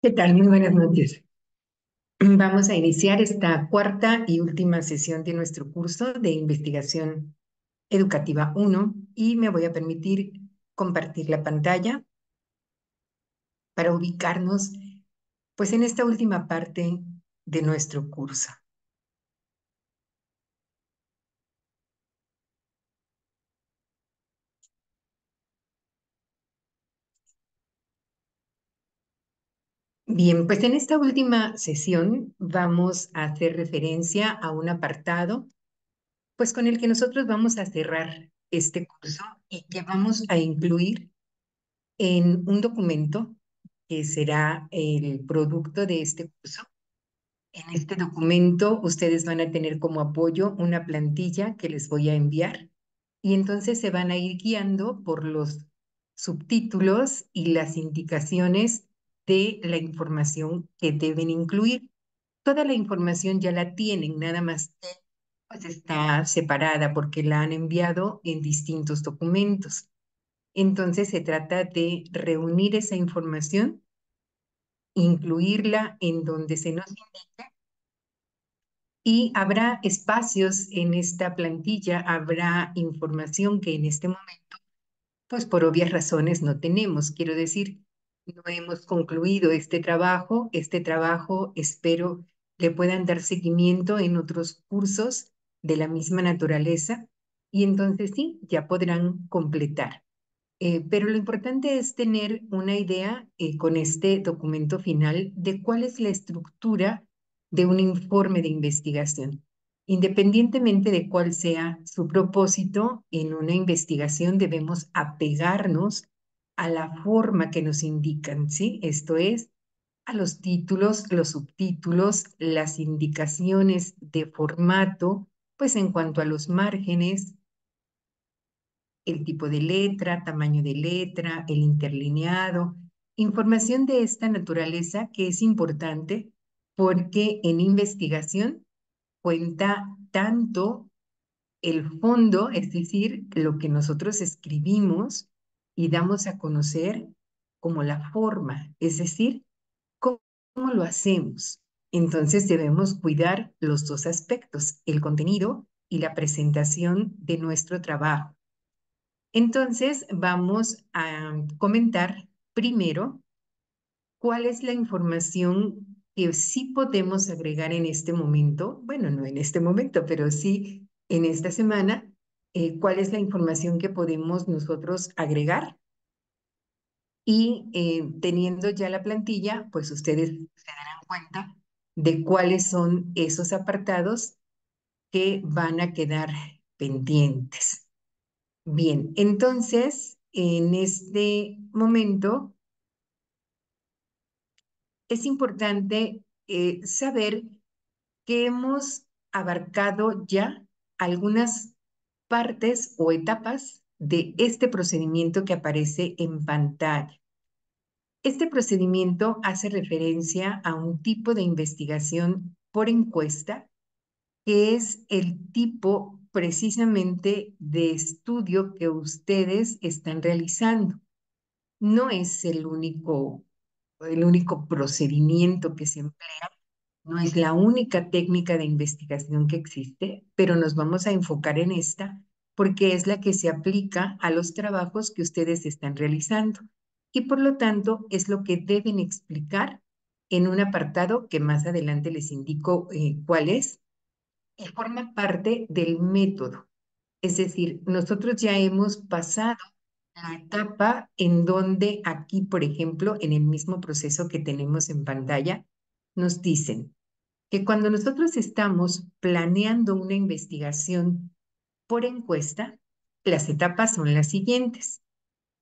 ¿Qué tal? Muy buenas noches. Vamos a iniciar esta cuarta y última sesión de nuestro curso de investigación educativa uno y me voy a permitir compartir la pantalla para ubicarnos pues en esta última parte de nuestro curso. Bien, pues en esta última sesión vamos a hacer referencia a un apartado pues con el que nosotros vamos a cerrar este curso y que vamos a incluir en un documento que será el producto de este curso. En este documento ustedes van a tener como apoyo una plantilla que les voy a enviar y entonces se van a ir guiando por los subtítulos y las indicaciones de la información que deben incluir. Toda la información ya la tienen, nada más que pues está separada porque la han enviado en distintos documentos. Entonces se trata de reunir esa información, incluirla en donde se nos indique y habrá espacios en esta plantilla, habrá información que en este momento, pues por obvias razones no tenemos. Quiero decir, no hemos concluido este trabajo. Este trabajo espero le puedan dar seguimiento en otros cursos de la misma naturaleza y entonces sí, ya podrán completar. Pero lo importante es tener una idea con este documento final de cuál es la estructura de un informe de investigación. Independientemente de cuál sea su propósito, en una investigación debemos apegarnos a la forma que nos indican, ¿sí? Esto es, a los títulos, los subtítulos, las indicaciones de formato, pues en cuanto a los márgenes, el tipo de letra, tamaño de letra, el interlineado, información de esta naturaleza que es importante porque en investigación cuenta tanto el fondo, es decir, lo que nosotros escribimos y damos a conocer, como la forma, es decir, cómo lo hacemos. Entonces debemos cuidar los dos aspectos, el contenido y la presentación de nuestro trabajo. Entonces, vamos a comentar primero cuál es la información que sí podemos agregar en este momento, bueno, no en este momento, pero sí en esta semana, cuál es la información que podemos nosotros agregar y teniendo ya la plantilla, pues ustedes se darán cuenta de cuáles son esos apartados que van a quedar pendientes. Bien, entonces, en este momento es importante saber que hemos abarcado ya algunas partes o etapas de este procedimiento que aparece en pantalla. Este procedimiento hace referencia a un tipo de investigación por encuesta, que es el tipo precisamente de estudio que ustedes están realizando. No es el único procedimiento que se emplea, no es la única técnica de investigación que existe, pero nos vamos a enfocar en esta porque es la que se aplica a los trabajos que ustedes están realizando y por lo tanto es lo que deben explicar en un apartado que más adelante les indico cuál es y forma parte del método. Es decir, nosotros ya hemos pasado la etapa en donde aquí, por ejemplo, en el mismo proceso que tenemos en pantalla, nos dicen que cuando nosotros estamos planeando una investigación por encuesta, las etapas son las siguientes: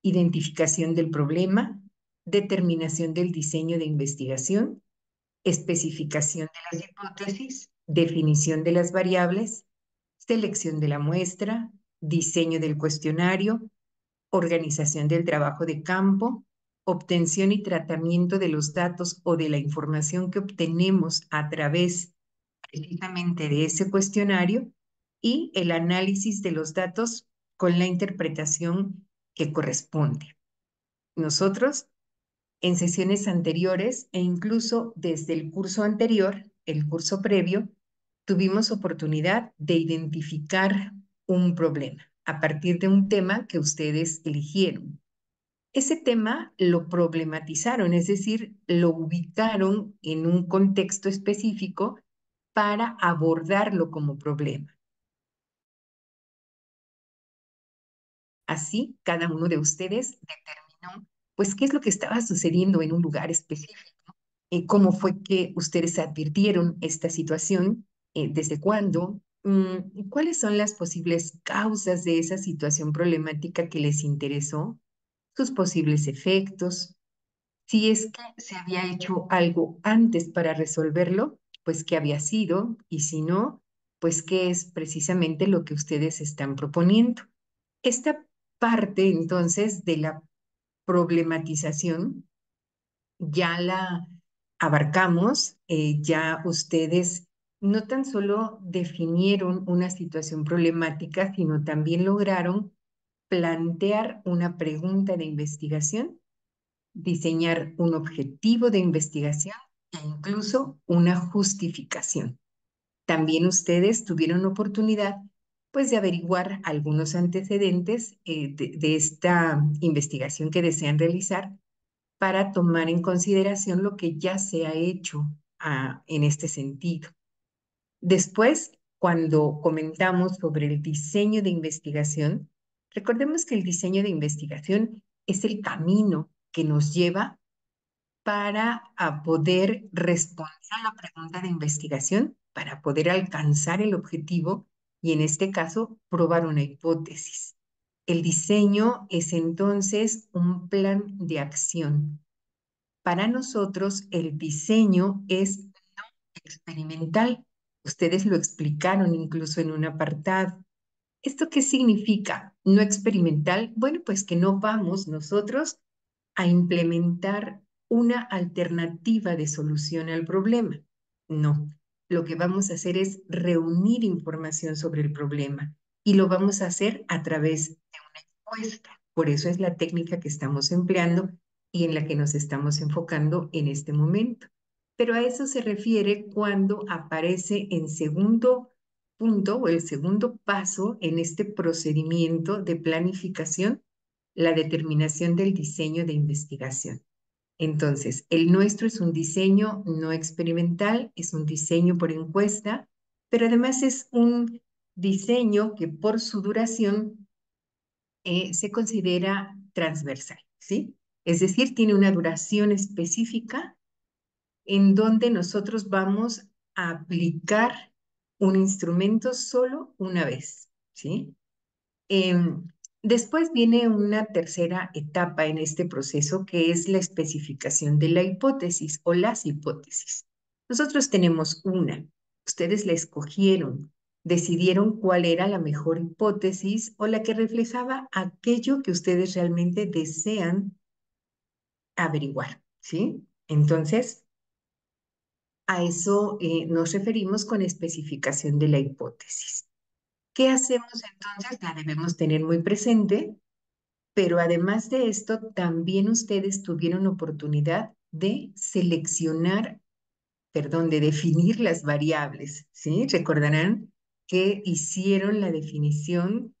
identificación del problema, determinación del diseño de investigación, especificación de las hipótesis, definición de las variables, selección de la muestra, diseño del cuestionario, organización del trabajo de campo, obtención y tratamiento de los datos o de la información que obtenemos a través precisamente de ese cuestionario y el análisis de los datos con la interpretación que corresponde. Nosotros En sesiones anteriores e incluso desde el curso anterior, el curso previo, tuvimos oportunidad de identificar un problema a partir de un tema que ustedes eligieron. Ese tema lo problematizaron, es decir, lo ubicaron en un contexto específico para abordarlo como problema. Así, cada uno de ustedes determinó, pues, qué es lo que estaba sucediendo en un lugar específico, cómo fue que ustedes advirtieron esta situación, desde cuándo, cuáles son las posibles causas de esa situación problemática que les interesó, sus posibles efectos, si es que se había hecho algo antes para resolverlo, pues qué había sido, y si no, pues qué es precisamente lo que ustedes están proponiendo. Esta parte entonces de la problematización ya la abarcamos, ya ustedes no tan solo definieron una situación problemática, sino también lograron plantear una pregunta de investigación, diseñar un objetivo de investigación e incluso una justificación. También ustedes tuvieron oportunidad, pues, de averiguar algunos antecedentes de esta investigación que desean realizar para tomar en consideración lo que ya se ha hecho en este sentido. Después, cuando comentamos sobre el diseño de investigación, recordemos que el diseño de investigación es el camino que nos lleva para poder responder a la pregunta de investigación, para poder alcanzar el objetivo y en este caso probar una hipótesis. El diseño es entonces un plan de acción. Para nosotros el diseño es experimental. Ustedes lo explicaron incluso en un apartado. ¿Esto qué significa? No experimental. Bueno, pues que no vamos nosotros a implementar una alternativa de solución al problema. No, lo que vamos a hacer es reunir información sobre el problema y lo vamos a hacer a través de una encuesta. Por eso es la técnica que estamos empleando y en la que nos estamos enfocando en este momento. Pero a eso se refiere cuando aparece en segundo punto o el segundo paso en este procedimiento de planificación, la determinación del diseño de investigación. Entonces, el nuestro es un diseño no experimental, es un diseño por encuesta, pero además es un diseño que por su duración se considera transversal, ¿sí? Es decir, tiene una duración específica en donde nosotros vamos a aplicar un instrumento solo una vez, ¿sí? Em, Después viene una tercera etapa en este proceso que es la especificación de la hipótesis o las hipótesis. Nosotros tenemos una, ustedes la escogieron, decidieron cuál era la mejor hipótesis o la que reflejaba aquello que ustedes realmente desean averiguar, ¿sí? Entonces, a eso nos referimos con especificación de la hipótesis. ¿Qué hacemos entonces? La debemos tener muy presente. Pero además de esto, también ustedes tuvieron oportunidad de seleccionar, perdón, de definir las variables, ¿sí? Recordarán que hicieron la definición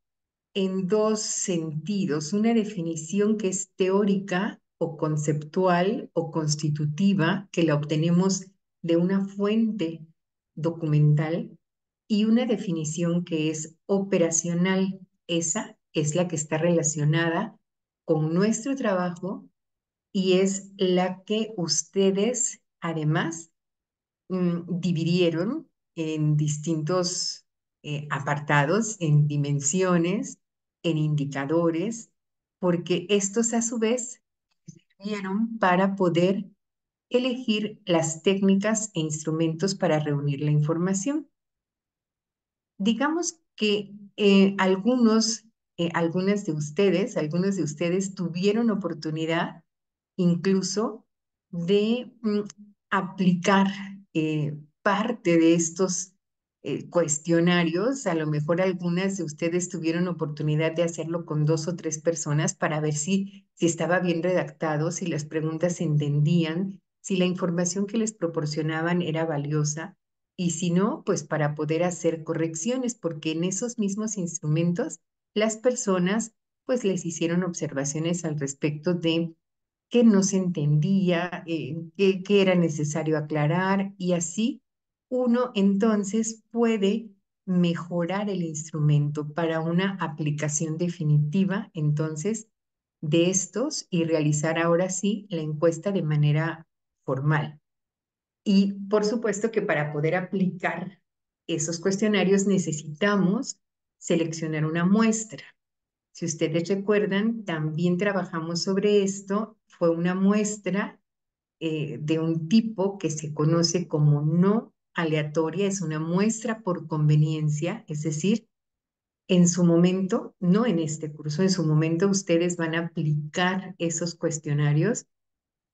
en dos sentidos. Una definición que es teórica o conceptual o constitutiva, que la obtenemos de una fuente documental, y una definición que es operacional. Esa es la que está relacionada con nuestro trabajo y es la que ustedes además dividieron en distintos apartados, en dimensiones, en indicadores, porque estos a su vez sirvieron para poder elegir las técnicas e instrumentos para reunir la información. Digamos que algunos de ustedes tuvieron oportunidad incluso de aplicar parte de estos cuestionarios. A lo mejor algunas de ustedes tuvieron oportunidad de hacerlo con dos o tres personas para ver si si estaba bien redactado, si las preguntas se entendían, si la información que les proporcionaban era valiosa y si no, pues para poder hacer correcciones, porque en esos mismos instrumentos las personas pues les hicieron observaciones al respecto de qué no se entendía, qué era necesario aclarar y así uno entonces puede mejorar el instrumento para una aplicación definitiva entonces de estos y realizar ahora sí la encuesta de manera formal. Y por supuesto que para poder aplicar esos cuestionarios necesitamos seleccionar una muestra. Si ustedes recuerdan, también trabajamos sobre esto. Fue una muestra de un tipo que se conoce como no aleatoria, es una muestra por conveniencia, es decir, en su momento, no en este curso, en su momento ustedes van a aplicar esos cuestionarios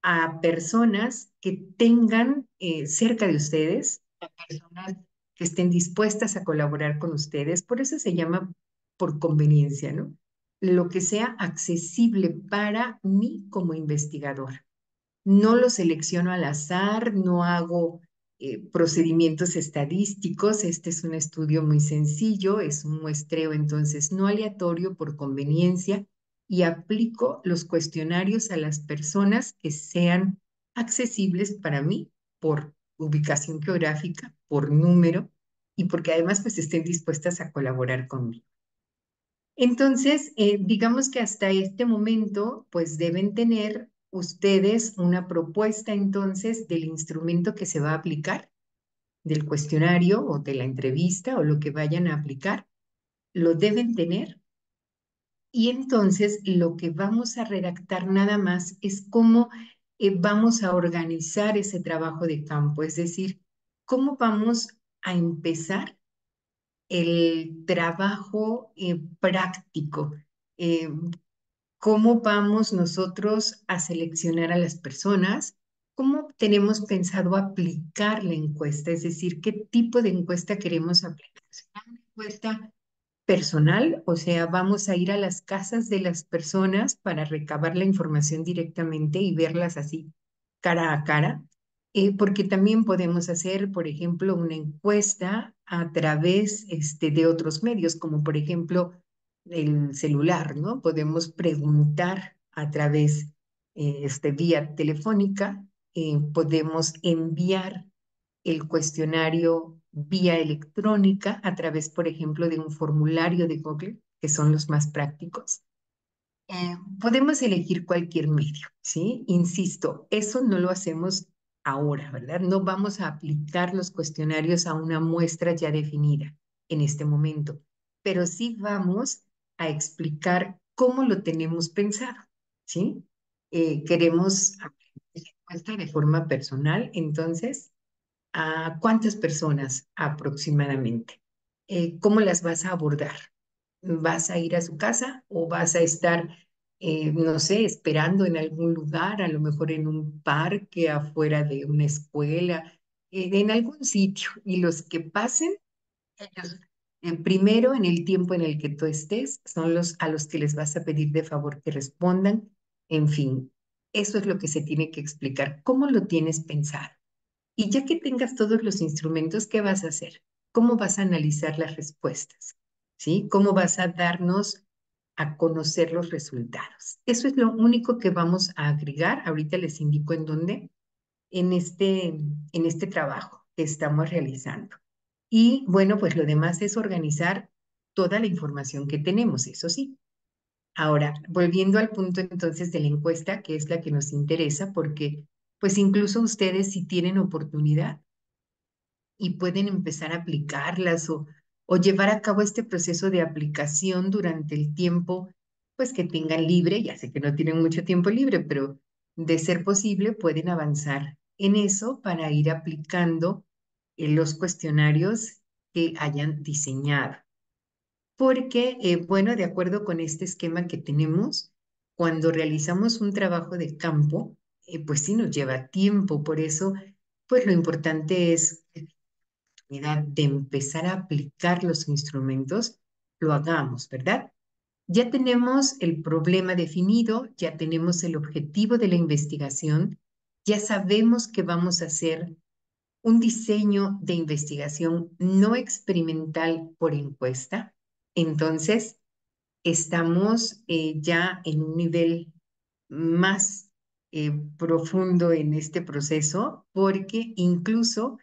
a personas que tengan cerca de ustedes, a personas que estén dispuestas a colaborar con ustedes. Por eso se llama por conveniencia, ¿no? Lo que sea accesible para mí como investigador. No lo selecciono al azar, no hago procedimientos estadísticos. Este es un estudio muy sencillo, es un muestreo entonces no aleatorio por conveniencia y aplico los cuestionarios a las personas que sean accesibles para mí por ubicación geográfica, por número y porque además pues estén dispuestas a colaborar conmigo. Entonces, digamos que hasta este momento, pues deben tener ustedes una propuesta entonces del instrumento que se va a aplicar, del cuestionario o de la entrevista o lo que vayan a aplicar, lo deben tener. Y entonces lo que vamos a redactar nada más es cómo vamos a organizar ese trabajo de campo, es decir, cómo vamos a empezar el trabajo práctico. Eh, ¿Cómo vamos nosotros a seleccionar a las personas? ¿Cómo tenemos pensado aplicar la encuesta? Es decir, ¿qué tipo de encuesta queremos aplicar? ¿Será una encuesta personal? O sea, vamos a ir a las casas de las personas para recabar la información directamente y verlas así cara a cara, porque también podemos hacer, por ejemplo, una encuesta a través de otros medios, como por ejemplo el celular, ¿no? Podemos preguntar a través, vía telefónica, podemos enviar el cuestionario vía electrónica a través, por ejemplo, de un formulario de Google, que son los más prácticos. Podemos elegir cualquier medio, ¿sí? Insisto, eso no lo hacemos ahora, ¿verdad? No vamos a aplicar los cuestionarios a una muestra ya definida en este momento, pero sí vamos a explicar cómo lo tenemos pensado, ¿sí? Queremos aplicar la encuesta de forma personal, entonces, ¿a cuántas personas aproximadamente? ¿Cómo las vas a abordar? ¿Vas a ir a su casa o vas a estar, no sé, esperando en algún lugar, a lo mejor en un parque, afuera de una escuela, en algún sitio? Y los que pasen, ellos, primero en el tiempo en el que tú estés, son los a los que les vas a pedir de favor que respondan. En fin, eso es lo que se tiene que explicar. ¿Cómo lo tienes pensado? Y ya que tengas todos los instrumentos, ¿qué vas a hacer? ¿Cómo vas a analizar las respuestas? ¿Sí? ¿Cómo vas a darnos a conocer los resultados? Eso es lo único que vamos a agregar. Ahorita les indico en dónde, en este trabajo que estamos realizando. Y bueno, pues lo demás es organizar toda la información que tenemos, eso sí. Ahora, volviendo al punto entonces de la encuesta, que es la que nos interesa, porque pues incluso ustedes si tienen oportunidad, y pueden empezar a aplicarlas o llevar a cabo este proceso de aplicación durante el tiempo, pues que tengan libre. Ya sé que no tienen mucho tiempo libre, pero de ser posible pueden avanzar en eso para ir aplicando los cuestionarios que hayan diseñado. Porque, bueno, de acuerdo con este esquema que tenemos, cuando realizamos un trabajo de campo, pues sí nos lleva tiempo. Por eso, pues lo importante es oportunidad de empezar a aplicar los instrumentos, lo hagamos, ¿verdad? Ya tenemos el problema definido, ya tenemos el objetivo de la investigación, ya sabemos que vamos a hacer un diseño de investigación no experimental por encuesta. Entonces, estamos ya en un nivel más profundo en este proceso porque incluso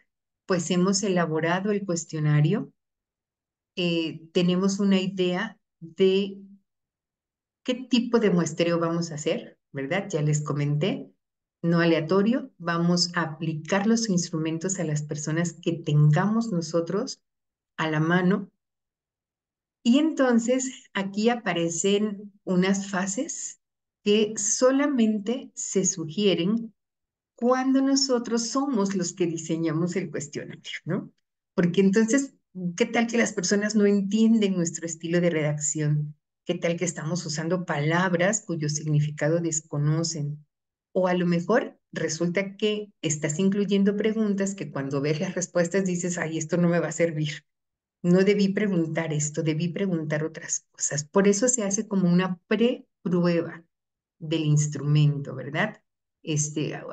pues hemos elaborado el cuestionario, tenemos una idea de qué tipo de muestreo vamos a hacer, ¿verdad? Ya les comenté, no aleatorio, vamos a aplicar los instrumentos a las personas que tengamos nosotros a la mano. Y entonces aquí aparecen unas fases que solamente se sugieren cuando nosotros somos los que diseñamos el cuestionario, ¿no? Porque entonces, ¿qué tal que las personas no entienden nuestro estilo de redacción? ¿Qué tal que estamos usando palabras cuyo significado desconocen? O a lo mejor resulta que estás incluyendo preguntas que cuando ves las respuestas dices, ay, esto no me va a servir. No debí preguntar esto, debí preguntar otras cosas. Por eso se hace como una pre-prueba del instrumento, ¿verdad?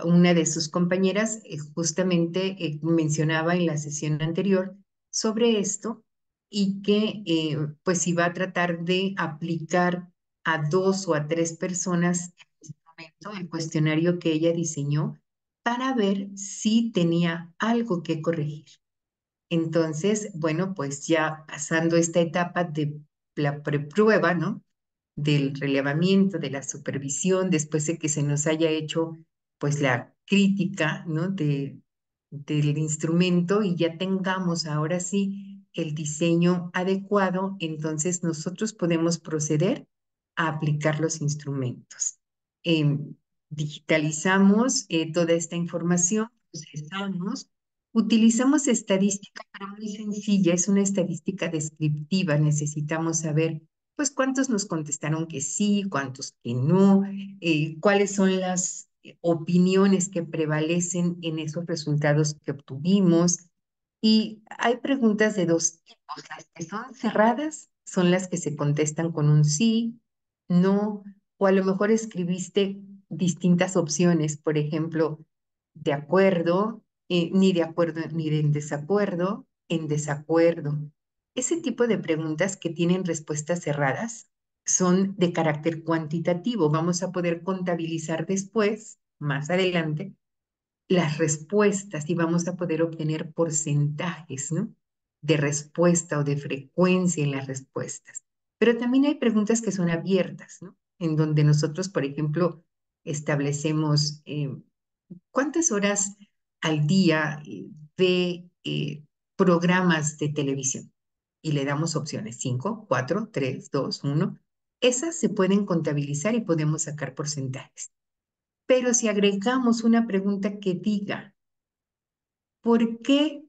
Una de sus compañeras justamente mencionaba en la sesión anterior sobre esto y que pues iba a tratar de aplicar a 2 o a 3 personas el instrumento, el cuestionario que ella diseñó para ver si tenía algo que corregir. Entonces, bueno, pues ya pasando esta etapa de la preprueba, ¿no? Del relevamiento, de la supervisión, después de que se nos haya hecho pues la crítica, ¿no? Del instrumento y ya tengamos ahora sí el diseño adecuado, entonces nosotros podemos proceder a aplicar los instrumentos. Em, Digitalizamos toda esta información, procesamos, utilizamos estadística, pero muy sencilla, es una estadística descriptiva, necesitamos saber pues cuántos nos contestaron que sí, cuántos que no, cuáles son las opiniones que prevalecen en esos resultados que obtuvimos. Y hay preguntas de 2 tipos. Las que son cerradas son las que se contestan con un sí, no, o a lo mejor escribiste distintas opciones, por ejemplo, de acuerdo, ni de acuerdo ni de en desacuerdo. Ese tipo de preguntas que tienen respuestas cerradas son de carácter cuantitativo. Vamos a poder contabilizar después, más adelante, las respuestas y vamos a poder obtener porcentajes, ¿no? De respuesta o de frecuencia en las respuestas. Pero también hay preguntas que son abiertas, ¿no? En donde nosotros, por ejemplo, establecemos cuántas horas al día ve programas de televisión y le damos opciones: 5, 4, 3, 2, 1. Esas se pueden contabilizar y podemos sacar porcentajes. Pero si agregamos una pregunta que diga, ¿por qué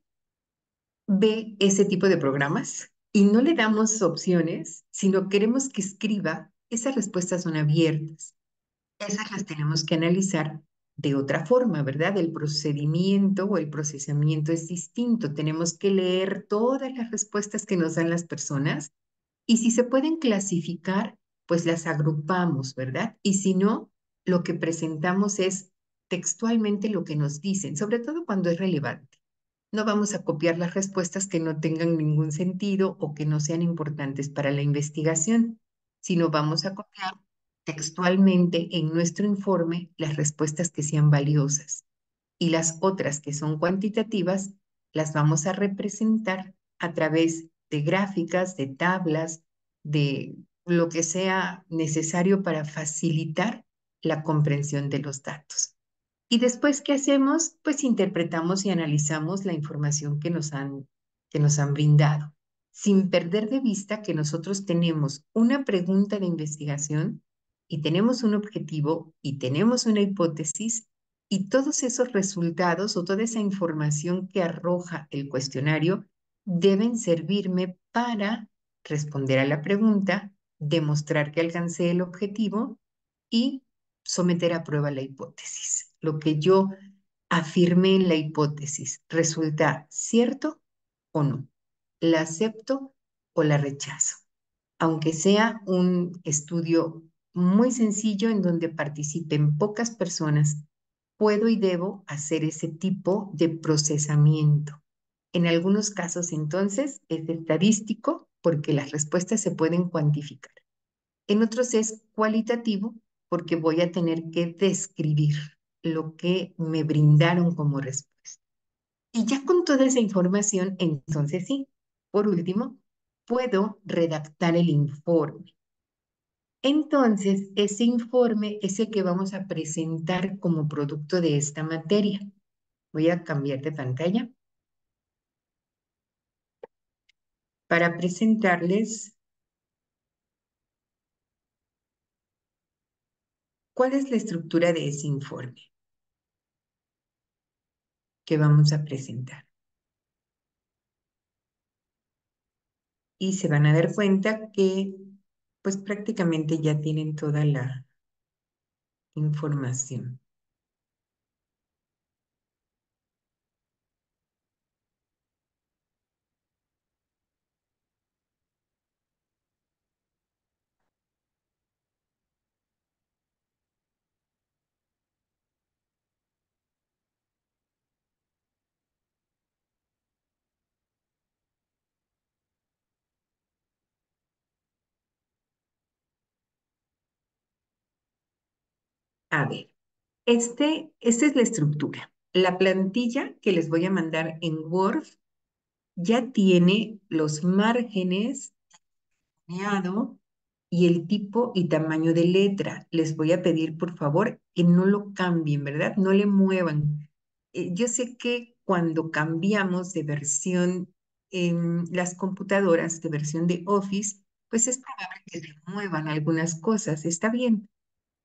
ve ese tipo de programas? Y no le damos opciones, sino queremos que escriba, esas respuestas son abiertas. Esas las tenemos que analizar de otra forma, ¿verdad? El procedimiento o el procesamiento es distinto. Tenemos que leer todas las respuestas que nos dan las personas y si se pueden clasificar, pues las agrupamos, ¿verdad? Y si no, lo que presentamos es textualmente lo que nos dicen, sobre todo cuando es relevante. No vamos a copiar las respuestas que no tengan ningún sentido o que no sean importantes para la investigación, sino vamos a copiar textualmente en nuestro informe las respuestas que sean valiosas y las otras que son cuantitativas las vamos a representar a través de gráficas, de tablas, de lo que sea necesario para facilitar la comprensión de los datos. Y después, ¿qué hacemos? Pues interpretamos y analizamos la información que nos han brindado, sin perder de vista que nosotros tenemos una pregunta de investigación y tenemos un objetivo y tenemos una hipótesis y todos esos resultados o toda esa información que arroja el cuestionario deben servirme para responder a la pregunta, demostrar que alcancé el objetivo y someter a prueba la hipótesis. Lo que yo afirmé en la hipótesis, ¿resulta cierto o no? ¿La acepto o la rechazo? aunque sea un estudio muy sencillo en donde participen pocas personas, puedo y debo hacer ese tipo de procesamiento. En algunos casos, entonces, es estadístico porque las respuestas se pueden cuantificar. En otros es cualitativo porque voy a tener que describir lo que me brindaron como respuesta. Y ya con toda esa información, entonces sí, por último, puedo redactar el informe. Entonces, ese informe es el que vamos a presentar como producto de esta materia. Voy a cambiar de pantalla para presentarles cuál es la estructura de ese informe que vamos a presentar. Y se van a dar cuenta que pues prácticamente ya tienen toda la información. A ver, esta es la estructura. La plantilla que les voy a mandar en Word ya tiene los márgenes y el tipo y tamaño de letra. Les voy a pedir, por favor, que no lo cambien, ¿verdad? No le muevan. Yo sé que cuando cambiamos de versión en las computadoras, de versión de Office, pues es probable que se muevan algunas cosas. Está bien,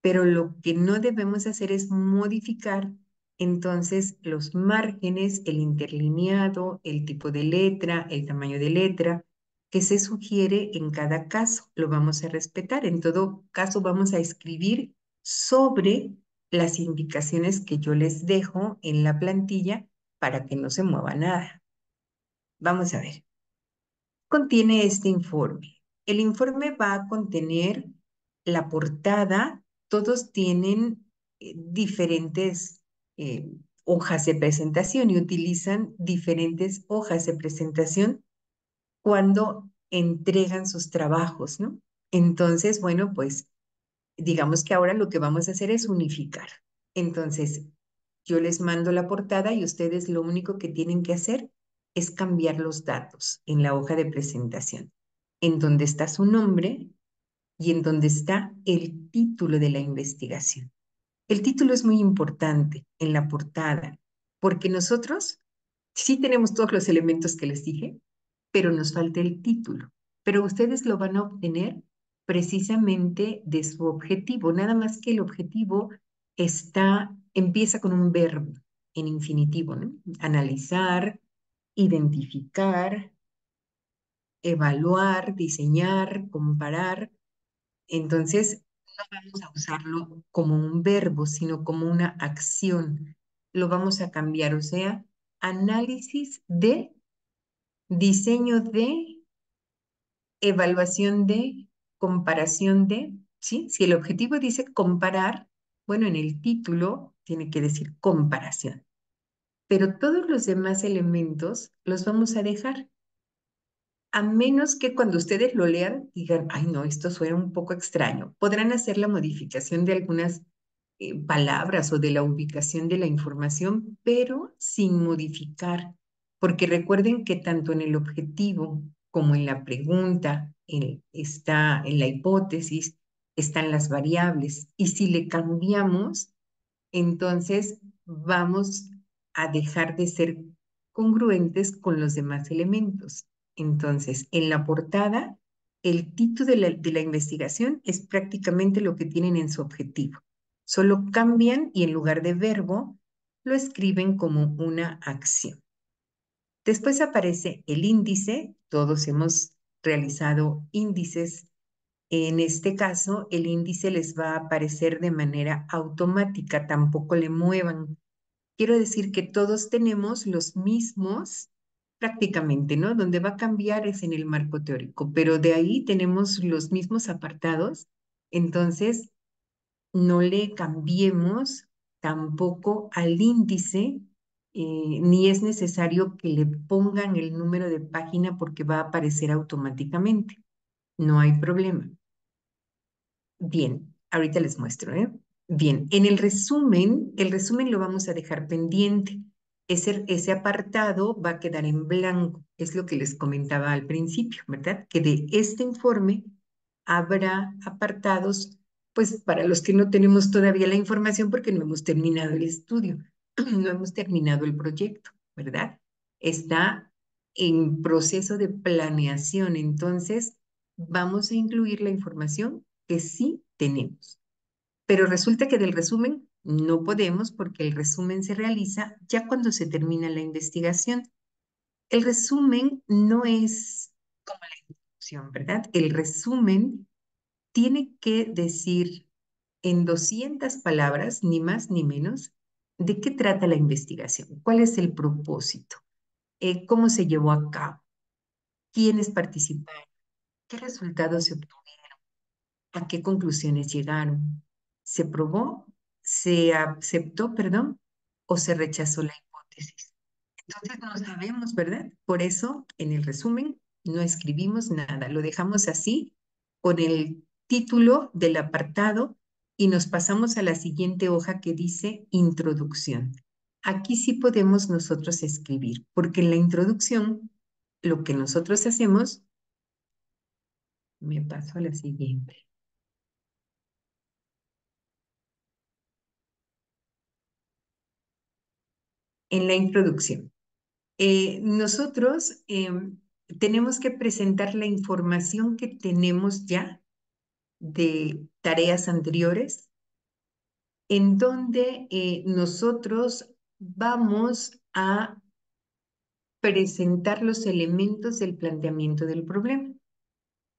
pero lo que no debemos hacer es modificar entonces los márgenes, el interlineado, el tipo de letra, el tamaño de letra que se sugiere en cada caso. Lo vamos a respetar. En todo caso, vamos a escribir sobre las indicaciones que yo les dejo en la plantilla para que no se mueva nada. Vamos a ver. Contiene este informe. El informe va a contener la portada. Todos tienen diferentes hojas de presentación y utilizan diferentes hojas de presentación cuando entregan sus trabajos, ¿no? Entonces, bueno, pues digamos que ahora lo que vamos a hacer es unificar. Entonces, yo les mando la portada y ustedes lo único que tienen que hacer es cambiar los datos en la hoja de presentación, en donde está su nombre y en donde está el título de la investigación. El título es muy importante en la portada, porque nosotros sí tenemos todos los elementos que les dije, pero nos falta el título. Pero ustedes lo van a obtener precisamente de su objetivo, nada más que el objetivo empieza con un verbo en infinitivo, ¿no? Analizar, identificar, evaluar, diseñar, comparar. Entonces, no vamos a usarlo como un verbo, sino como una acción. Lo vamos a cambiar, o sea, análisis de, diseño de, evaluación de, comparación de, ¿sí? Si el objetivo dice comparar, bueno, en el título tiene que decir comparación, pero todos los demás elementos los vamos a dejar, a menos que cuando ustedes lo lean digan, ay, no, esto suena un poco extraño. Podrán hacer la modificación de algunas palabras o de la ubicación de la información, pero sin modificar, porque recuerden que tanto en el objetivo como en la pregunta, está en la hipótesis, están las variables, y si le cambiamos, entonces vamos a dejar de ser congruentes con los demás elementos. Entonces, en la portada, el título de la investigación es prácticamente lo que tienen en su objetivo. Solo cambian y en lugar de verbo, lo escriben como una acción. Después aparece el índice. Todos hemos realizado índices. En este caso, el índice les va a aparecer de manera automática, tampoco le muevan. Quiero decir que todos tenemos los mismos prácticamente, ¿no? Donde va a cambiar es en el marco teórico, pero de ahí tenemos los mismos apartados, entonces no le cambiemos tampoco al índice, ni es necesario que le pongan el número de página porque va a aparecer automáticamente. No hay problema. Bien, ahorita les muestro, ¿eh? Bien, en el resumen lo vamos a dejar pendiente. Ese apartado va a quedar en blanco, es lo que les comentaba al principio, ¿verdad? Que de este informe habrá apartados, pues para los que no tenemos todavía la información porque no hemos terminado el estudio, no hemos terminado el proyecto, ¿verdad? Está en proceso de planeación, entonces vamos a incluir la información que sí tenemos. Pero resulta que del resumen no podemos porque el resumen se realiza ya cuando se termina la investigación. El resumen no es como la introducción, ¿verdad? El resumen tiene que decir en 200 palabras, ni más ni menos, de qué trata la investigación, cuál es el propósito, cómo se llevó a cabo, quiénes participaron, qué resultados se obtuvieron, a qué conclusiones llegaron. ¿Se probó, se aceptó, perdón, o se rechazó la hipótesis? Entonces no sabemos, ¿verdad? Por eso, en el resumen, no escribimos nada, lo dejamos así con el título del apartado y nos pasamos a la siguiente hoja que dice introducción. Aquí sí podemos nosotros escribir, porque en la introducción lo que nosotros hacemos, me paso a la siguiente. En la introducción. Nosotros tenemos que presentar la información que tenemos ya de tareas anteriores, en donde nosotros vamos a presentar los elementos del planteamiento del problema.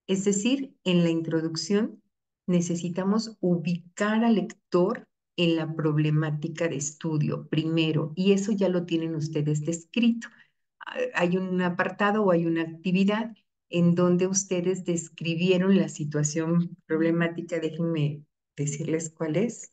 Es decir, en la introducción necesitamos ubicar al lector en la problemática de estudio primero, y eso ya lo tienen ustedes descrito. Hay un apartado o hay una actividad en donde ustedes describieron la situación problemática. Déjenme decirles cuál es.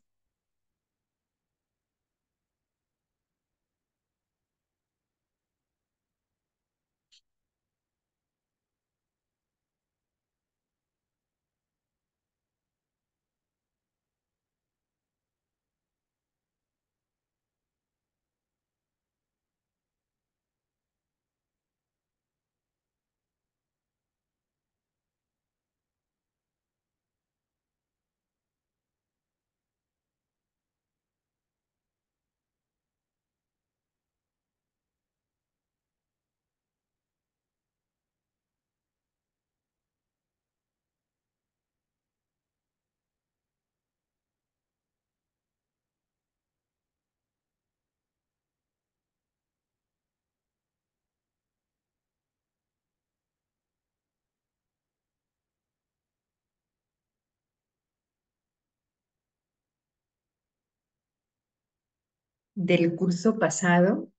Del curso pasado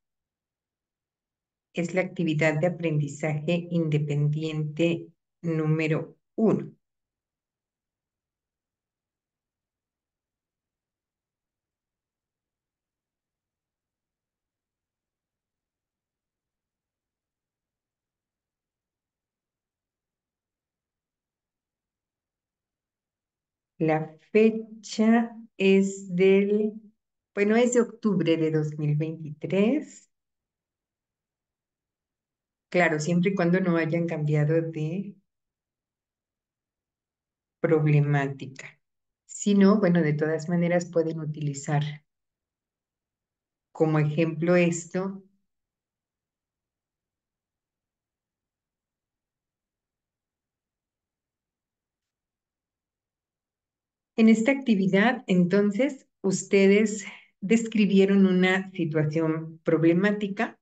es la actividad de aprendizaje independiente número 1. La fecha es bueno, es de octubre de 2023. Claro, siempre y cuando no hayan cambiado de problemática. Si no, bueno, de todas maneras pueden utilizar como ejemplo esto. En esta actividad, entonces, ustedes describieron una situación problemática.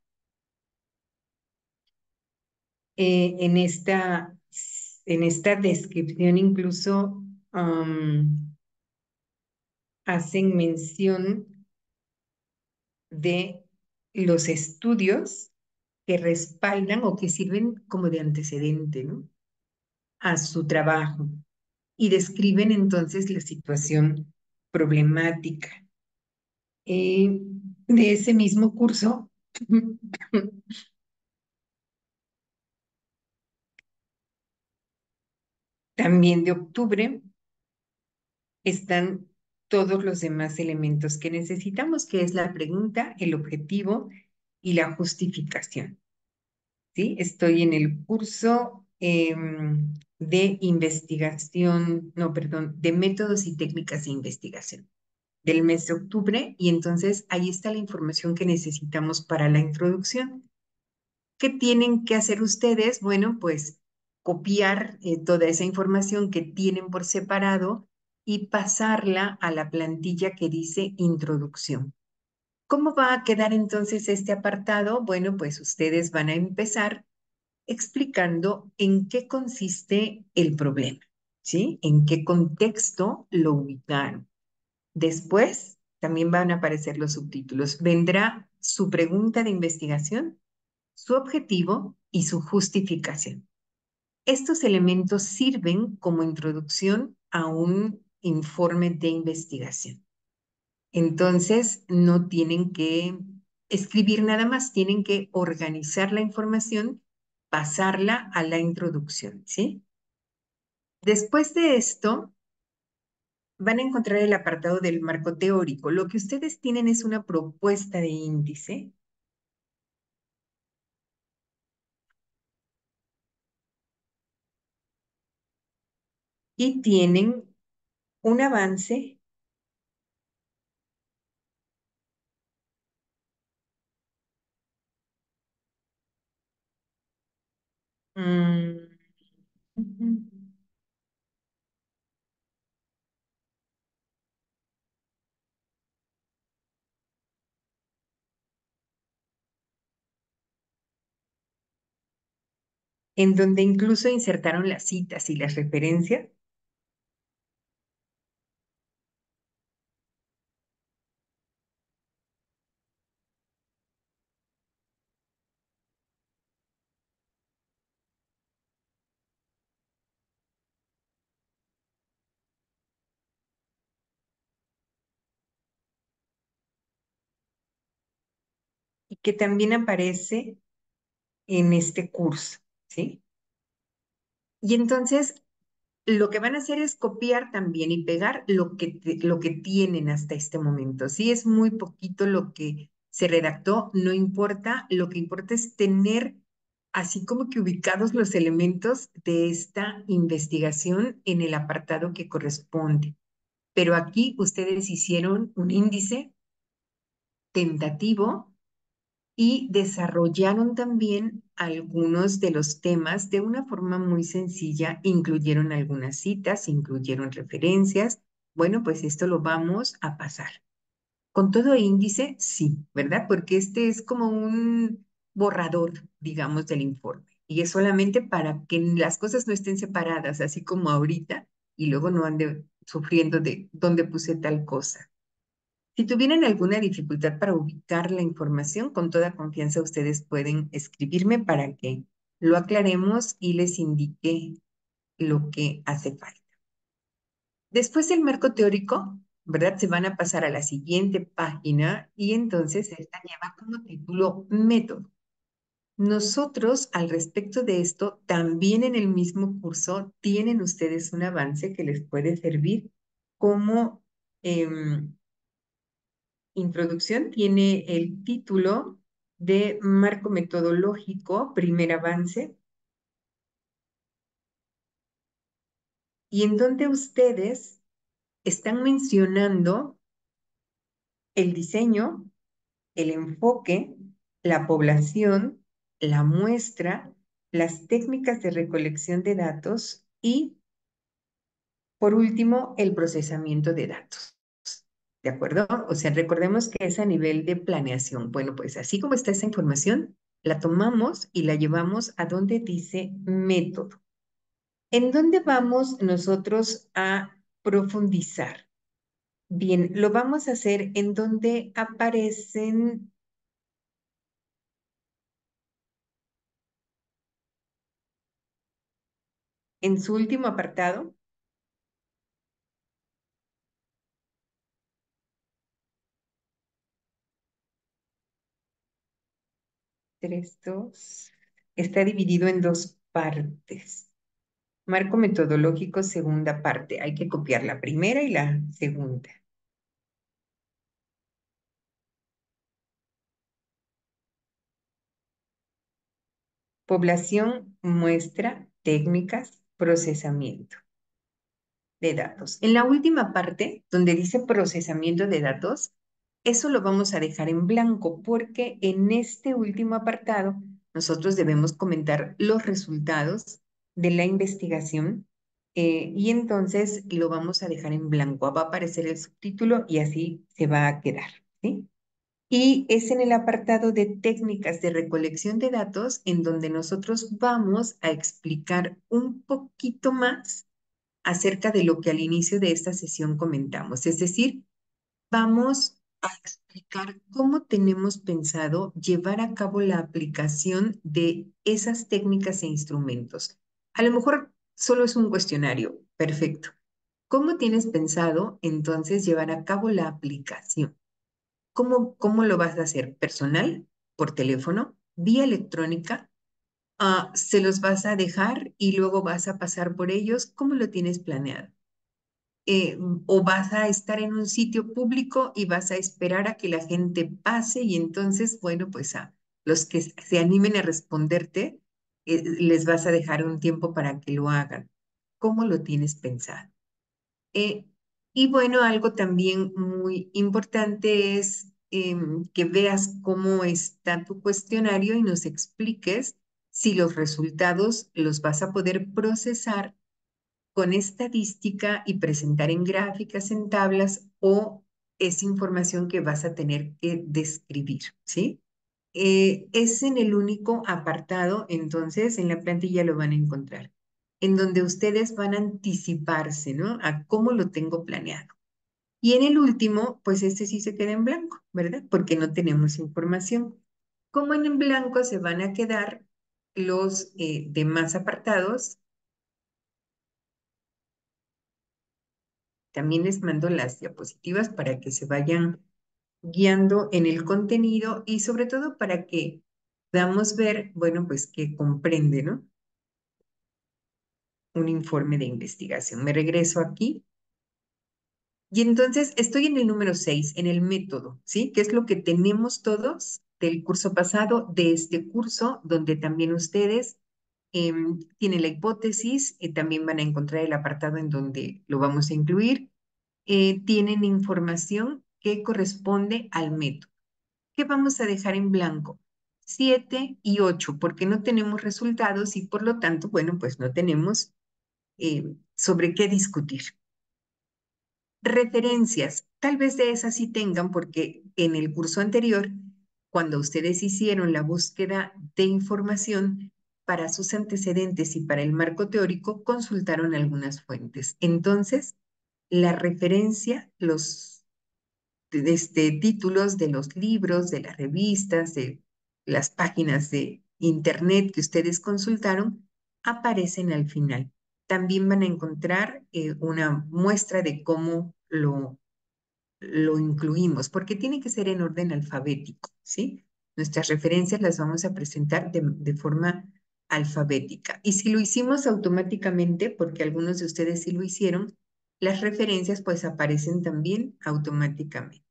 En esta descripción incluso hacen mención de los estudios que respaldan o que sirven como de antecedente, ¿no? A su trabajo y describen entonces la situación problemática. De ese mismo curso, también de octubre, están todos los demás elementos que necesitamos, que es la pregunta, el objetivo y la justificación. ¿Sí? Estoy en el curso de investigación, no, perdón, de métodos y técnicas de investigación del mes de octubre, y entonces ahí está la información que necesitamos para la introducción. ¿Qué tienen que hacer ustedes? Bueno, pues copiar toda esa información que tienen por separado y pasarla a la plantilla que dice introducción. ¿Cómo va a quedar entonces este apartado? Bueno, pues ustedes van a empezar explicando en qué consiste el problema, ¿sí? En qué contexto lo ubicaron. Después también van a aparecer los subtítulos. Vendrá su pregunta de investigación, su objetivo y su justificación. Estos elementos sirven como introducción a un informe de investigación. Entonces, no tienen que escribir nada más, tienen que organizar la información, pasarla a la introducción, ¿sí? Después de esto, van a encontrar el apartado del marco teórico. Lo que ustedes tienen es una propuesta de índice y tienen un avance. mm, en donde incluso insertaron las citas y las referencias. Y que también aparece en este curso, ¿sí? Y entonces lo que van a hacer es copiar también y pegar lo que tienen hasta este momento. Si es muy poquito lo que se redactó, no importa, lo que importa es tener así como que ubicados los elementos de esta investigación en el apartado que corresponde. Pero aquí ustedes hicieron un índice tentativo y desarrollaron también algunos de los temas de una forma muy sencilla, incluyeron algunas citas, incluyeron referencias. Bueno, pues esto lo vamos a pasar. Con todo índice, sí, ¿verdad? Porque este es como un borrador, digamos, del informe. Y es solamente para que las cosas no estén separadas, así como ahorita, y luego no ande sufriendo de dónde puse tal cosa. Si tuvieran alguna dificultad para ubicar la información, con toda confianza ustedes pueden escribirme para que lo aclaremos y les indique lo que hace falta. Después del marco teórico, ¿verdad? Se van a pasar a la siguiente página y entonces esta lleva como título método. Nosotros, al respecto de esto, también en el mismo curso tienen ustedes un avance que les puede servir como introducción, tiene el título de Marco Metodológico, primer avance, y en donde ustedes están mencionando el diseño, el enfoque, la población, la muestra, las técnicas de recolección de datos y, por último, el procesamiento de datos. ¿De acuerdo? O sea, recordemos que es a nivel de planeación. Bueno, pues así como está esa información, la tomamos y la llevamos a donde dice método. ¿En dónde vamos nosotros a profundizar? Bien, lo vamos a hacer en donde aparecen En su último apartado, 3, 2, está dividido en dos partes. Marco metodológico, segunda parte. Hay que copiar la primera y la segunda. Población, muestra, técnicas, procesamiento de datos. En la última parte, donde dice procesamiento de datos, eso lo vamos a dejar en blanco porque en este último apartado nosotros debemos comentar los resultados de la investigación y entonces lo vamos a dejar en blanco. Va a aparecer el subtítulo y así se va a quedar, ¿sí? Y es en el apartado de técnicas de recolección de datos en donde nosotros vamos a explicar un poquito más acerca de lo que al inicio de esta sesión comentamos. Es decir, vamos a explicar cómo tenemos pensado llevar a cabo la aplicación de esas técnicas e instrumentos. A lo mejor solo es un cuestionario. Perfecto. ¿Cómo tienes pensado entonces llevar a cabo la aplicación? ¿Cómo lo vas a hacer? ¿Personal? ¿Por teléfono? ¿Vía electrónica? ¿Se los vas a dejar y luego vas a pasar por ellos? ¿Cómo lo tienes planeado? O vas a estar en un sitio público y vas a esperar a que la gente pase y entonces, bueno, pues a los que se animen a responderte, les vas a dejar un tiempo para que lo hagan. ¿Cómo lo tienes pensado? Eh, y bueno, algo también muy importante es que veas cómo está tu cuestionario y nos expliques si los resultados los vas a poder procesar con estadística y presentar en gráficas, en tablas o es información que vas a tener que describir, ¿sí? Es en el único apartado, entonces en la plantilla lo van a encontrar, en donde ustedes van a anticiparse, ¿no? A cómo lo tengo planeado. Y en el último, pues este sí se queda en blanco, ¿verdad? Porque no tenemos información. Como en blanco se van a quedar los demás apartados. También les mando las diapositivas para que se vayan guiando en el contenido y sobre todo para que podamos ver, bueno, pues que comprende, ¿no? Un informe de investigación. Me regreso aquí y entonces estoy en el número 6, en el método, ¿sí? Que es lo que tenemos todos del curso pasado, de este curso, donde también ustedes tienen la hipótesis, también van a encontrar el apartado en donde lo vamos a incluir tienen información que corresponde al método. ¿Qué vamos a dejar en blanco? 7 y 8, porque no tenemos resultados y por lo tanto, bueno, pues no tenemos sobre qué discutir. Referencias, tal vez de esas sí tengan, porque en el curso anterior, cuando ustedes hicieron la búsqueda de información para sus antecedentes y para el marco teórico, consultaron algunas fuentes. Entonces, la referencia, los títulos de los libros, de las revistas, de las páginas de internet que ustedes consultaron, aparecen al final. También van a encontrar una muestra de cómo lo incluimos, porque tiene que ser en orden alfabético, ¿sí? Nuestras referencias las vamos a presentar de forma alfabética. Y si lo hicimos automáticamente, porque algunos de ustedes sí lo hicieron, las referencias pues aparecen también automáticamente.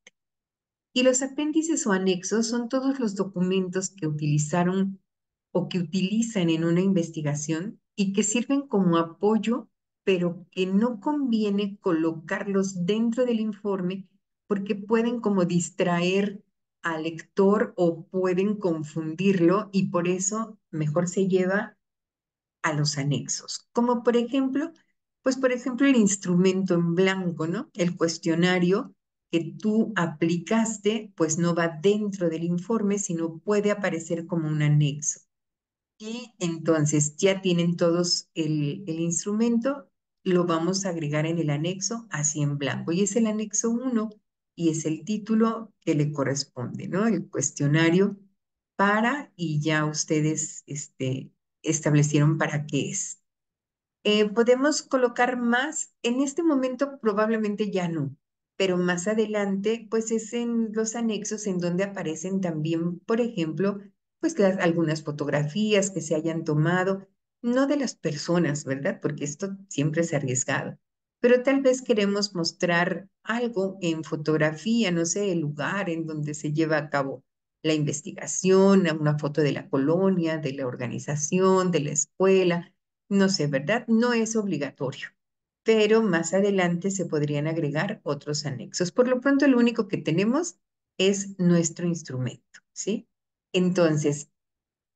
Y los apéndices o anexos son todos los documentos que utilizaron o que utilizan en una investigación y que sirven como apoyo, pero que no conviene colocarlos dentro del informe porque pueden como distraer al lector o pueden confundirlo y por eso mejor se lleva a los anexos, como por ejemplo, pues por ejemplo el instrumento en blanco, ¿no? El cuestionario que tú aplicaste, pues no va dentro del informe, sino puede aparecer como un anexo. Y entonces ya tienen todos el instrumento, lo vamos a agregar en el anexo así en blanco. Y es el anexo 1 y es el título que le corresponde, ¿no? El cuestionario para y ya ustedes establecieron para qué es. Podemos colocar más, en este momento probablemente ya no, pero más adelante, pues es en los anexos en donde aparecen también, por ejemplo, pues algunas fotografías que se hayan tomado, no de las personas, ¿verdad? Porque esto siempre es arriesgado, pero tal vez queremos mostrar algo en fotografía, no sé, el lugar en donde se lleva a cabo la investigación, una foto de la colonia, de la organización, de la escuela, no sé, ¿verdad? No es obligatorio, pero más adelante se podrían agregar otros anexos. Por lo pronto, lo único que tenemos es nuestro instrumento, ¿sí? Entonces,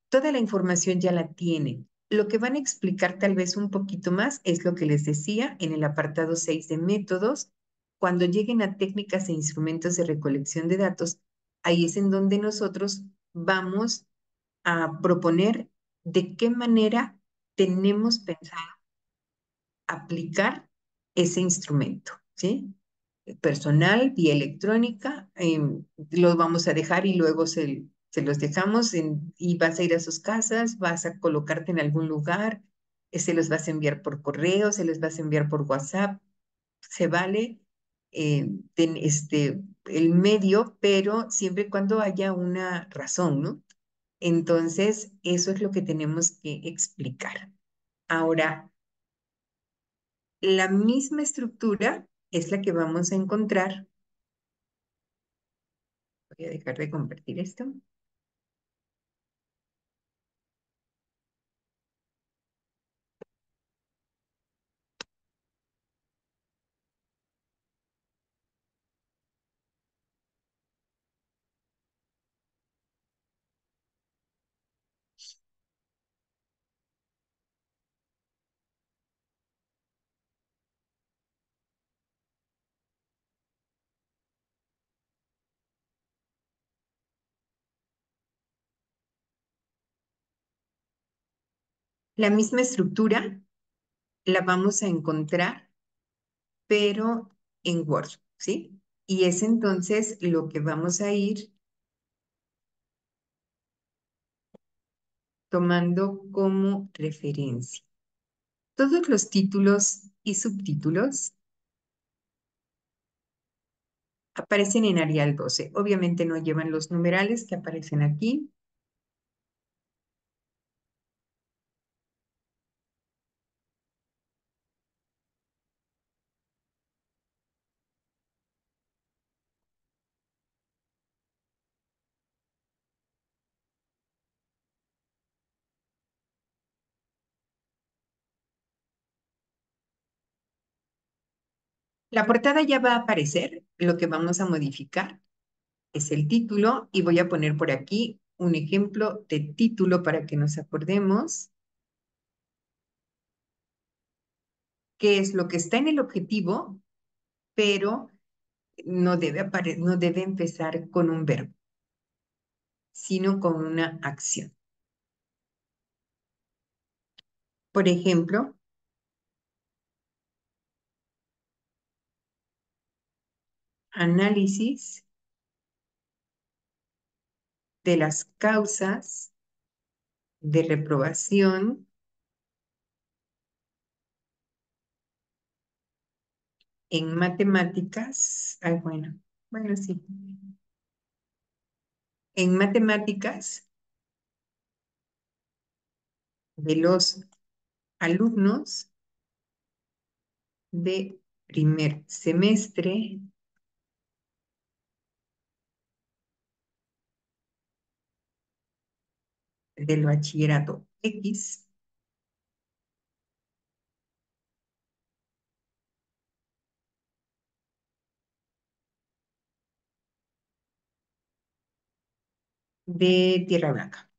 toda la información ya la tienen. Lo que van a explicar tal vez un poquito más es lo que les decía en el apartado 6 de métodos. Cuando lleguen a técnicas e instrumentos de recolección de datos, ahí es en donde nosotros vamos a proponer de qué manera tenemos pensado aplicar ese instrumento, ¿sí? Personal, vía electrónica, los vamos a dejar y luego se los dejamos y vas a ir a sus casas, vas a colocarte en algún lugar, se los vas a enviar por correo, se los vas a enviar por WhatsApp, se vale el medio, pero siempre y cuando haya una razón, ¿no? Entonces, eso es lo que tenemos que explicar. Ahora, la misma estructura es la que vamos a encontrar. Voy a dejar de compartir esto. La misma estructura la vamos a encontrar, pero en Word, ¿sí? Y es entonces lo que vamos a ir tomando como referencia. Todos los títulos y subtítulos aparecen en Arial 12. Obviamente no llevan los numerales que aparecen aquí. La portada ya va a aparecer. Lo que vamos a modificar es el título y voy a poner por aquí un ejemplo de título para que nos acordemos qué es lo que está en el objetivo, pero no debe empezar con un verbo, sino con una acción. Por ejemplo, análisis de las causas de reprobación en matemáticas. Bueno, sí. En matemáticas de los alumnos de primer semestre del bachillerato X de Tierra Blanca.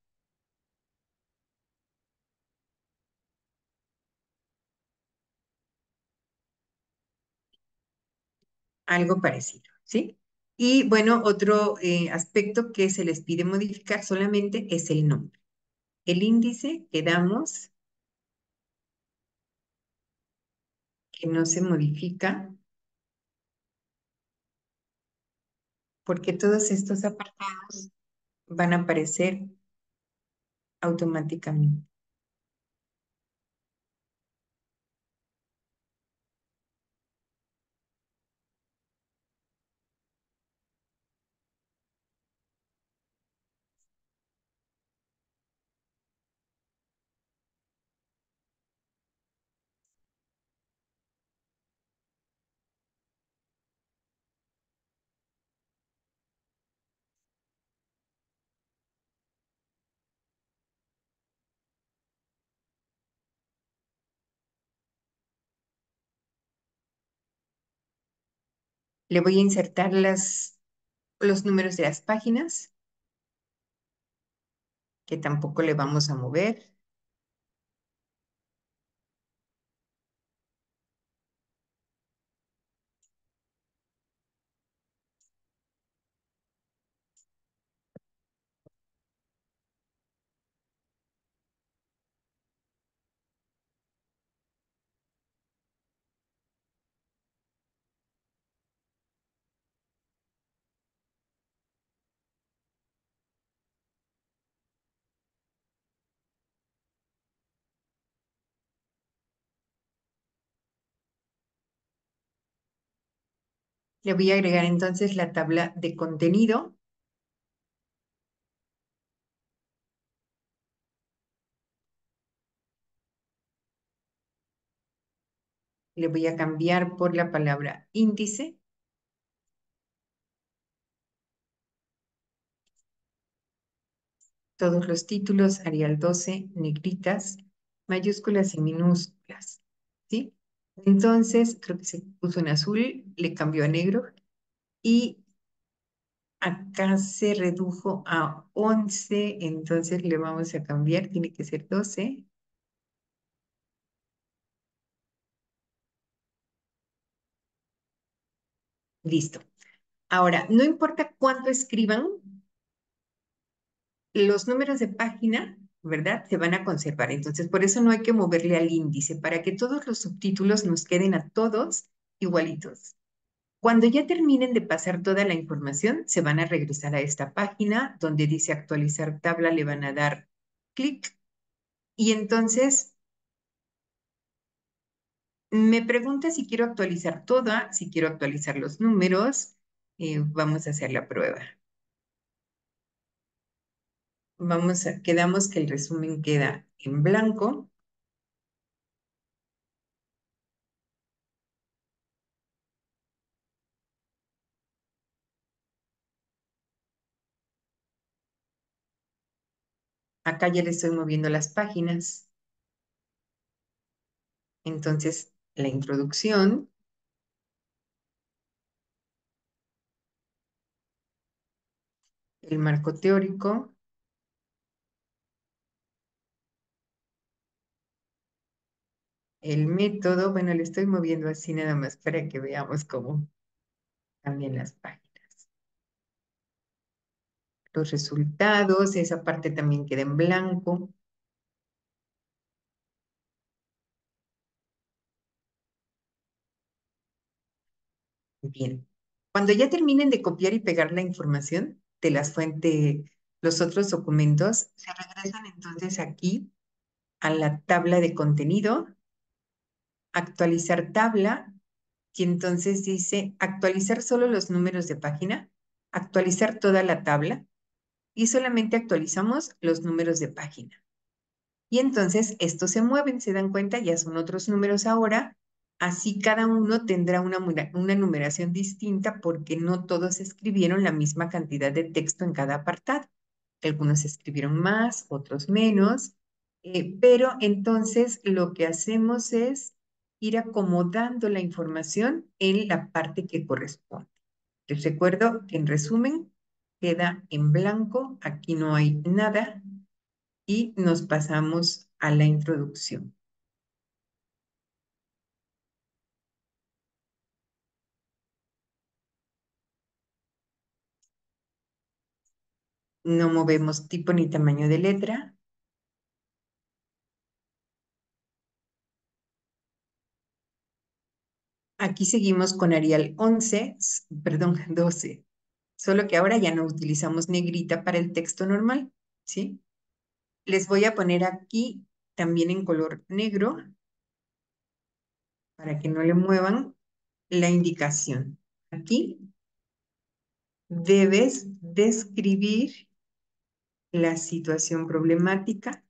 Algo parecido, ¿sí? Y bueno, otro aspecto que se les pide modificar solamente es el nombre. El índice que damos, que no se modifica, porque todos estos apartados van a aparecer automáticamente. Le voy a insertar los números de las páginas, que tampoco le vamos a mover. Le voy a agregar entonces la tabla de contenido. Le voy a cambiar por la palabra índice. Todos los títulos, Arial 12, negritas, mayúsculas y minúsculas, ¿sí? Entonces, creo que se puso en azul, le cambió a negro y acá se redujo a 11, entonces le vamos a cambiar, tiene que ser 12. Listo. Ahora, no importa cuánto escriban, los números de página, ¿verdad? Se van a conservar. Entonces, por eso no hay que moverle al índice, para que todos los subtítulos nos queden a todos igualitos. Cuando ya terminen de pasar toda la información, se van a regresar a esta página donde dice actualizar tabla, le van a dar clic y entonces me pregunta si quiero actualizar toda, si quiero actualizar los números. Vamos a hacer la prueba. Quedamos que el resumen queda en blanco. Acá ya le estoy moviendo las páginas. Entonces, la introducción, el marco teórico, el método. Bueno, le estoy moviendo así nada más para que veamos cómo cambian las páginas. Los resultados, esa parte también queda en blanco. Bien. Cuando ya terminen de copiar y pegar la información de las fuentes, los otros documentos, se regresan entonces aquí a la tabla de contenido, actualizar tabla, y entonces dice actualizar solo los números de página, actualizar toda la tabla, y solamente actualizamos los números de página. Y entonces estos se mueven, se dan cuenta, ya son otros números ahora. Así cada uno tendrá una numeración distinta porque no todos escribieron la misma cantidad de texto en cada apartado. Algunos escribieron más, otros menos, pero entonces lo que hacemos es ir acomodando la información en la parte que corresponde. Les recuerdo que en resumen queda en blanco, aquí no hay nada y nos pasamos a la introducción. No movemos tipo ni tamaño de letra. Aquí seguimos con Arial 11, perdón, 12, solo que ahora ya no utilizamos negrita para el texto normal, ¿sí? Les voy a poner aquí también en color negro para que no le muevan la indicación. Aquí debes describir la situación problemática.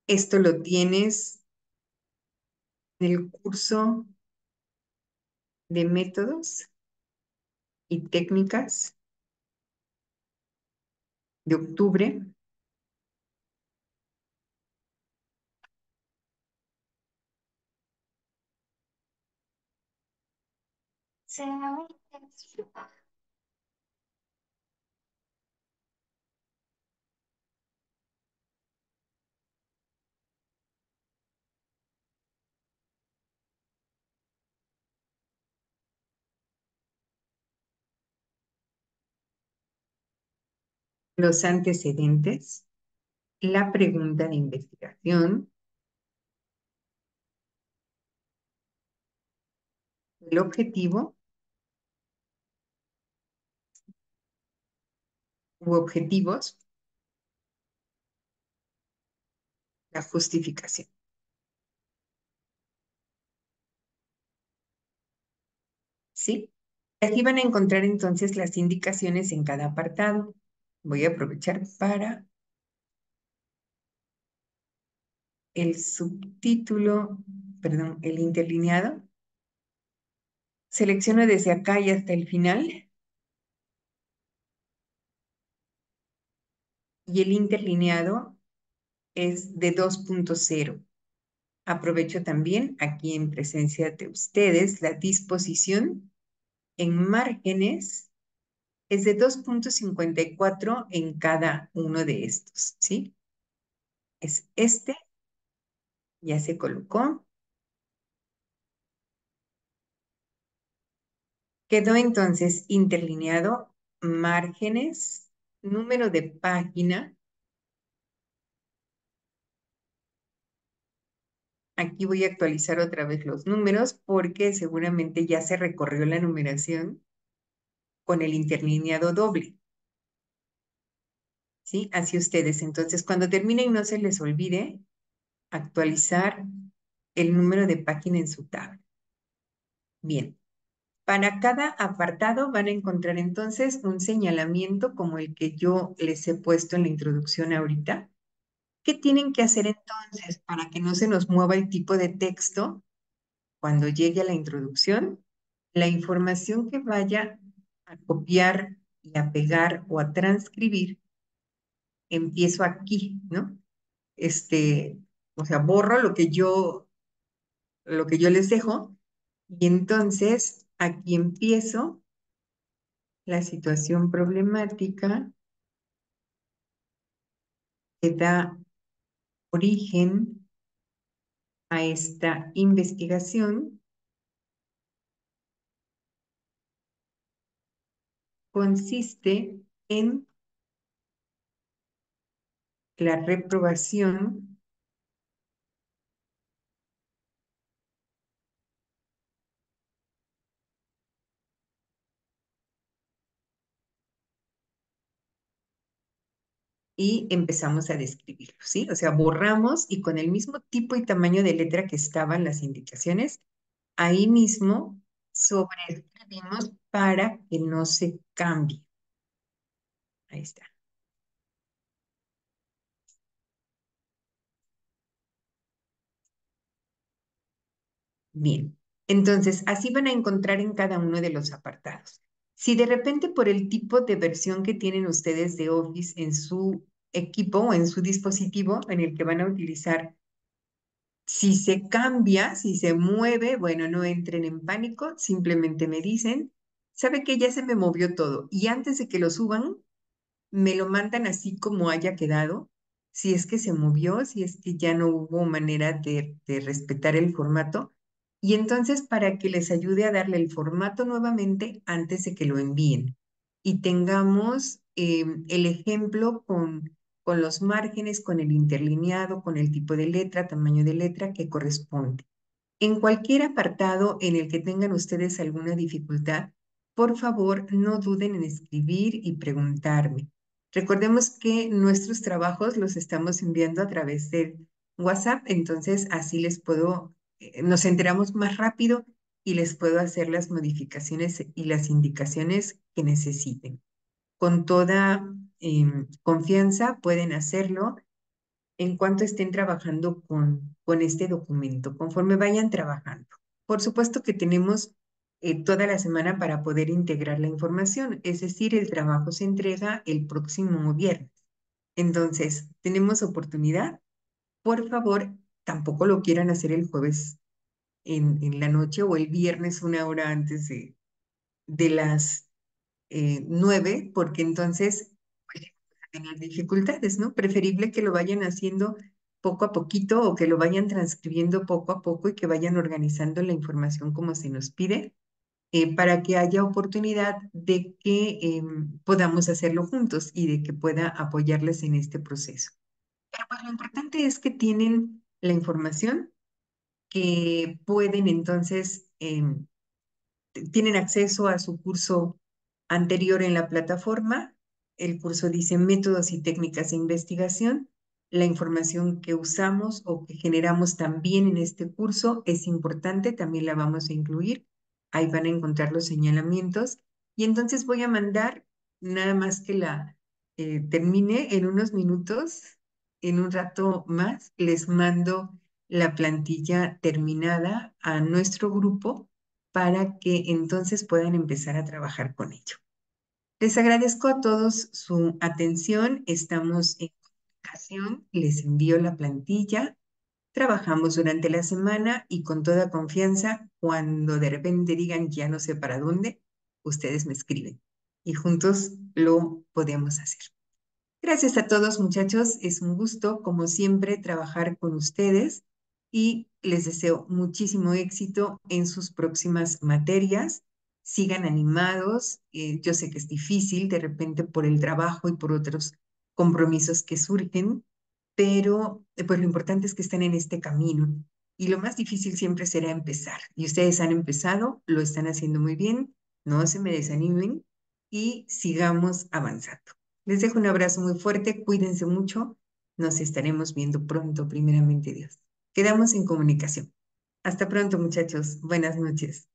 Esto lo tienes en el curso de métodos y técnicas de octubre. Los antecedentes, la pregunta de investigación, el objetivo u objetivos, la justificación. ¿Sí? Aquí van a encontrar entonces las indicaciones en cada apartado. Voy a aprovechar para el subtítulo, perdón, el interlineado. Selecciono desde acá y hasta el final. Y el interlineado es de 2.0. Aprovecho también aquí en presencia de ustedes la disposición en márgenes es de 2.54 en cada uno de estos, ¿sí? Es este, ya se colocó. Quedó entonces interlineado márgenes, número de página. Aquí voy a actualizar otra vez los números porque seguramente ya se recorrió la numeración con el interlineado doble, ¿sí? Así ustedes. Entonces, cuando terminen, no se les olvide actualizar el número de página en su tabla. Bien. Para cada apartado van a encontrar entonces un señalamiento como el que yo les he puesto en la introducción ahorita. ¿Qué tienen que hacer entonces para que no se nos mueva el tipo de texto cuando llegue a la introducción? La información que vaya a copiar y a pegar o a transcribir, empiezo aquí, ¿no? O sea, borro lo que yo les dejo y entonces aquí empiezo la situación problemática que da origen a esta investigación consiste en la reprobación y empezamos a describirlo, ¿sí? O sea, borramos y con el mismo tipo y tamaño de letra que estaban las indicaciones, ahí mismo sobreescribimos para que no se cambie. Ahí está. Bien, entonces así van a encontrar en cada uno de los apartados. Si de repente por el tipo de versión que tienen ustedes de Office en su equipo o en su dispositivo en el que van a utilizar, si se cambia, si se mueve, bueno, no entren en pánico, simplemente me dicen, ¿sabe que ya se me movió todo? Y antes de que lo suban, me lo mandan así como haya quedado, si es que se movió, si es que ya no hubo manera de respetar el formato, y entonces para que les ayude a darle el formato nuevamente antes de que lo envíen. Y tengamos el ejemplo con los márgenes, con el interlineado, con el tipo de letra, tamaño de letra que corresponde. En cualquier apartado en el que tengan ustedes alguna dificultad, por favor, no duden en escribir y preguntarme. Recordemos que nuestros trabajos los estamos enviando a través de WhatsApp, entonces así nos enteramos más rápido y les puedo hacer las modificaciones y las indicaciones que necesiten. Con toda confianza pueden hacerlo en cuanto estén trabajando con este documento, conforme vayan trabajando. Por supuesto que tenemos toda la semana para poder integrar la información, es decir, el trabajo se entrega el próximo viernes. Entonces, tenemos oportunidad. Por favor, tampoco lo quieran hacer el jueves en la noche o el viernes una hora antes de las 9, porque entonces pues, van a tener dificultades, ¿no? Preferible que lo vayan haciendo poco a poquito o que lo vayan transcribiendo poco a poco y que vayan organizando la información como se nos pide, para que haya oportunidad de que podamos hacerlo juntos y de que pueda apoyarles en este proceso. Pero pues lo importante es que tienen la información, que pueden entonces tienen acceso a su curso anterior en la plataforma. El curso dice métodos y técnicas de investigación. La información que usamos o que generamos también en este curso es importante, también la vamos a incluir. Ahí van a encontrar los señalamientos. Y entonces voy a mandar, nada más que la termine en unos minutos, en un rato más, les mando la plantilla terminada a nuestro grupo para que entonces puedan empezar a trabajar con ello. Les agradezco a todos su atención. Estamos en comunicación. Les envío la plantilla. Trabajamos durante la semana y con toda confianza, cuando de repente digan ya no sé para dónde, ustedes me escriben y juntos lo podemos hacer. Gracias a todos, muchachos. Es un gusto, como siempre, trabajar con ustedes y les deseo muchísimo éxito en sus próximas materias. Sigan animados. Yo sé que es difícil de repente por el trabajo y por otros compromisos que surgen, pero pues lo importante es que estén en este camino. Y lo más difícil siempre será empezar. Y ustedes han empezado, lo están haciendo muy bien. No se me desanimen y sigamos avanzando. Les dejo un abrazo muy fuerte, cuídense mucho, nos estaremos viendo pronto, primeramente Dios. Quedamos en comunicación. Hasta pronto, muchachos. Buenas noches.